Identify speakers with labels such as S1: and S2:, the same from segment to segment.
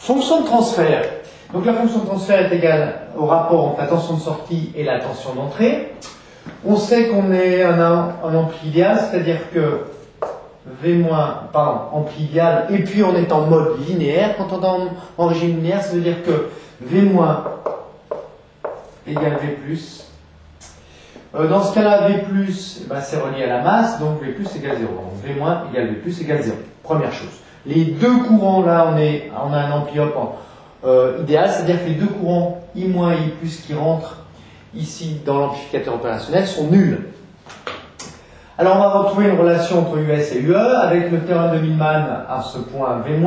S1: Fonction de transfert. Donc la fonction de transfert est égale au rapport entre la tension de sortie et la tension d'entrée. On sait qu'on est un ampli idéal, c'est-à-dire que ampli idéal, et puis on est en mode linéaire. Quand on est en régime linéaire, ça veut dire que V- égale V+. Dans ce cas-là, V+, c'est relié à la masse, donc V+ égale 0. Donc V- égale V+ égale 0. Première chose. Les deux courants, là, on a un ampli idéal, c'est-à-dire que les deux courants I- et I+, qui rentrent ici dans l'amplificateur opérationnel sont nuls. Alors on va retrouver une relation entre US et UE avec le théorème de Millman à ce point V-.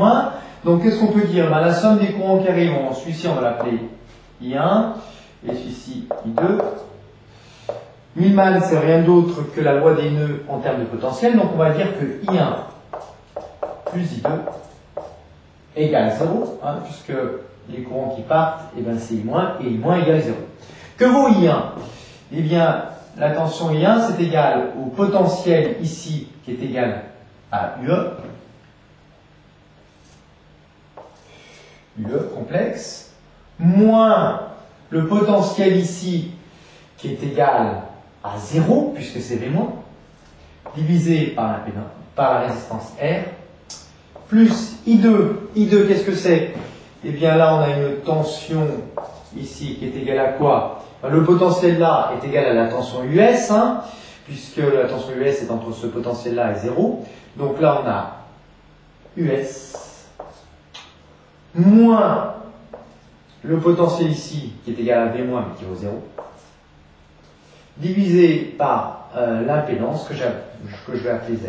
S1: Donc qu'est-ce qu'on peut dire? La somme des courants qui arrivent, celui-ci on va l'appeler I1 et celui-ci I2. Millman c'est rien d'autre que la loi des nœuds en termes de potentiel, donc on va dire que I1 plus I2 égale 0, puisque les courants qui partent, c'est I- et I- égale 0. Que vaut I1? Eh bien, la tension I1, c'est égal au potentiel ici, qui est égal à UE, UE complexe, moins le potentiel ici, qui est égal à 0, puisque c'est V-, divisé par la résistance R, plus I2. I2, qu'est-ce que c'est? Eh bien là, on a une tension ici qui est égale à quoi? Le potentiel là est égal à la tension US, puisque la tension US est entre ce potentiel-là et 0. Donc là, on a US moins le potentiel ici qui est égal à V- mais qui vaut 0, divisé par l'impédance que je vais appeler Z.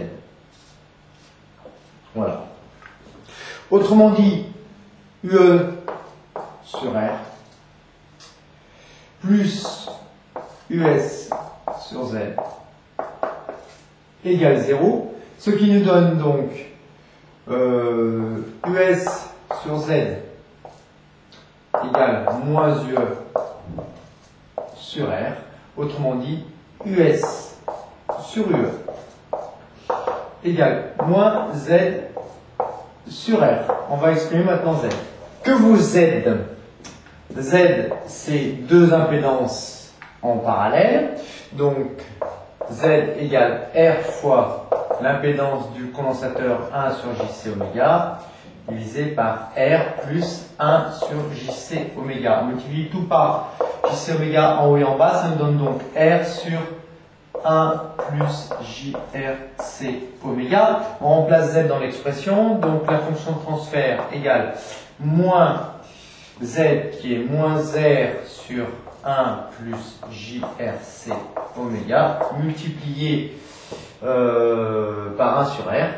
S1: Voilà. Autrement dit, UE sur R plus US sur Z égale 0, ce qui nous donne donc US sur Z égale moins UE sur R, autrement dit US sur UE égale moins Z sur R. On va exprimer maintenant Z. Que vaut Z? Z, c'est deux impédances en parallèle. Donc, Z égale R fois l'impédance du condensateur 1 sur JC oméga, divisé par R plus 1 sur JC oméga. On multiplie tout par JC oméga en haut et en bas, ça nous donne donc R sur 1 plus JRC oméga. On remplace Z dans l'expression, donc la fonction de transfert égale moins Z qui est moins R sur 1 plus JRC oméga multiplié par 1 sur R.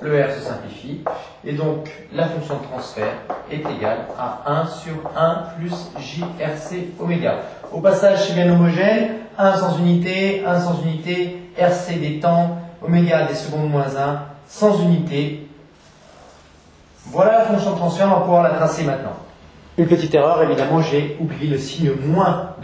S1: Le R se simplifie et donc la fonction de transfert est égale à 1 sur 1 plus JRC oméga. Au passage, c'est bien homogène, 1 sans unité, 1 sans unité, RC des temps, oméga des secondes moins 1, sans unité. Voilà la fonction de transfert, on va pouvoir la tracer maintenant. Une petite erreur, évidemment, j'ai oublié le signe moins devant.